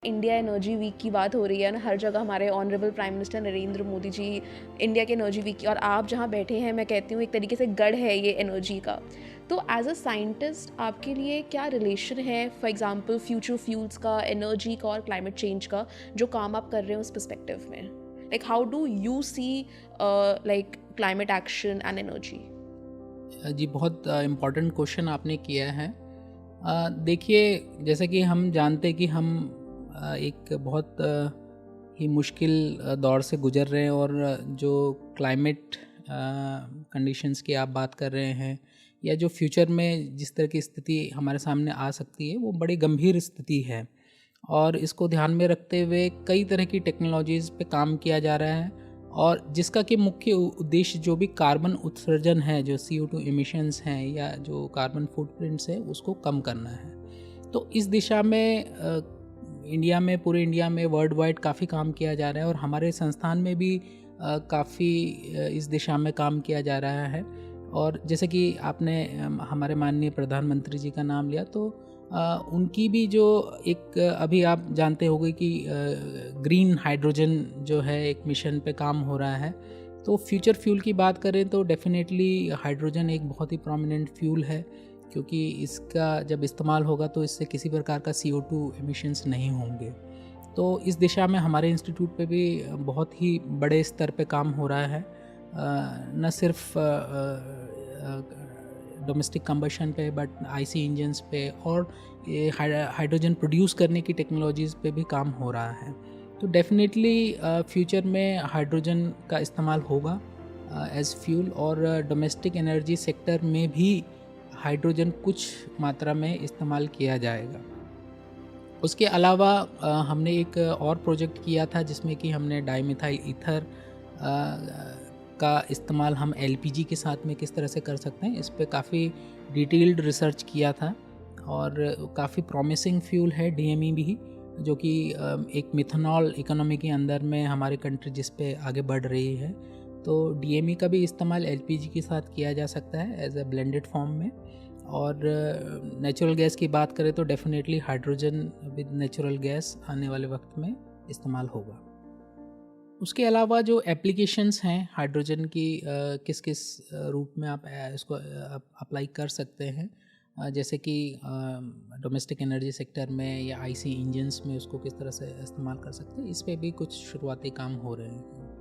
India energy week की बात हो रही है ना, हर जगह हमारे honourable prime minister Narendra Modi ji India के एनर्जी वीक की, और आप जहाँ बैठे हैं मैं कहती हूँ एक तरीके से गढ़ है ये एनर्जी का। तो एज अ साइंटिस्ट आपके लिए क्या रिलेशन है फॉर एग्जांपल फ्यूचर फ्यूल्स का, एनर्जी का और क्लाइमेट चेंज का, जो काम आप कर रहे हैं उस पर्सपेक्टिव में? Like how do you see like climate action and energy? जी, बहुत इम्पोर्टेंट क्वेश्चन आपने किया है। देखिए, जैसे कि हम जानते हैं कि हम एक बहुत ही मुश्किल दौर से गुज़र रहे हैं, और जो क्लाइमेट कंडीशंस की आप बात कर रहे हैं, या जो फ्यूचर में जिस तरह की स्थिति हमारे सामने आ सकती है, वो बड़ी गंभीर स्थिति है। और इसको ध्यान में रखते हुए कई तरह की टेक्नोलॉजीज़ पे काम किया जा रहा है, और जिसका कि मुख्य उद्देश्य जो भी कार्बन उत्सर्जन है, जो CO2 एमिशंस हैं या जो कार्बन फुटप्रिंट्स है, उसको कम करना है। तो इस दिशा में इंडिया में, पूरे इंडिया में वर्ल्ड वाइड काफ़ी काम किया जा रहा है, और हमारे संस्थान में भी काफ़ी इस दिशा में काम किया जा रहा है। और जैसे कि आपने हमारे माननीय प्रधानमंत्री जी का नाम लिया, तो उनकी भी जो एक अभी आप जानते होंगे कि ग्रीन हाइड्रोजन जो है एक मिशन पे काम हो रहा है। तो फ्यूचर फ्यूल की बात करें तो डेफिनेटली हाइड्रोजन एक बहुत ही प्रोमिनेंट फ्यूल है, क्योंकि इसका जब इस्तेमाल होगा तो इससे किसी प्रकार का CO2 एमिशंस नहीं होंगे। तो इस दिशा में हमारे इंस्टीट्यूट पे भी बहुत ही बड़े स्तर पे काम हो रहा है। न सिर्फ डोमेस्टिक कंबशन पे, बट IC इंजन्स पे, और ये हाइड्रोजन प्रोड्यूस करने की टेक्नोलॉजीज़ पे भी काम हो रहा है। तो डेफिनेटली फ्यूचर में हाइड्रोजन का इस्तेमाल होगा एज़ फ्यूल, और डोमेस्टिक एनर्जी सेक्टर में भी हाइड्रोजन कुछ मात्रा में इस्तेमाल किया जाएगा। उसके अलावा हमने एक और प्रोजेक्ट किया था जिसमें कि हमने डाईमिथाइल ईथर का इस्तेमाल हम LPG के साथ में किस तरह से कर सकते हैं, इस पे काफ़ी डिटेल्ड रिसर्च किया था। और काफ़ी प्रॉमिसिंग फ्यूल है DME भी, जो कि एक मिथनॉल इकोनॉमी के अंदर में हमारी कंट्री जिस पे आगे बढ़ रही है। तो DME का भी इस्तेमाल LPG के साथ किया जा सकता है एज अ ब्लेंडेड फॉर्म में। और नेचुरल गैस की बात करें तो definitely hydrogen with natural gas आने वाले वक्त में इस्तेमाल होगा। उसके अलावा जो एप्लीकेशंस हैं हाइड्रोजन की, किस किस रूप में आप इसको आप अप्लाई कर सकते हैं, जैसे कि डोमेस्टिक एनर्जी सेक्टर में या IC इंजन्स में उसको किस तरह से इस्तेमाल कर सकते हैं, इस पे भी कुछ शुरुआती काम हो रहे हैं।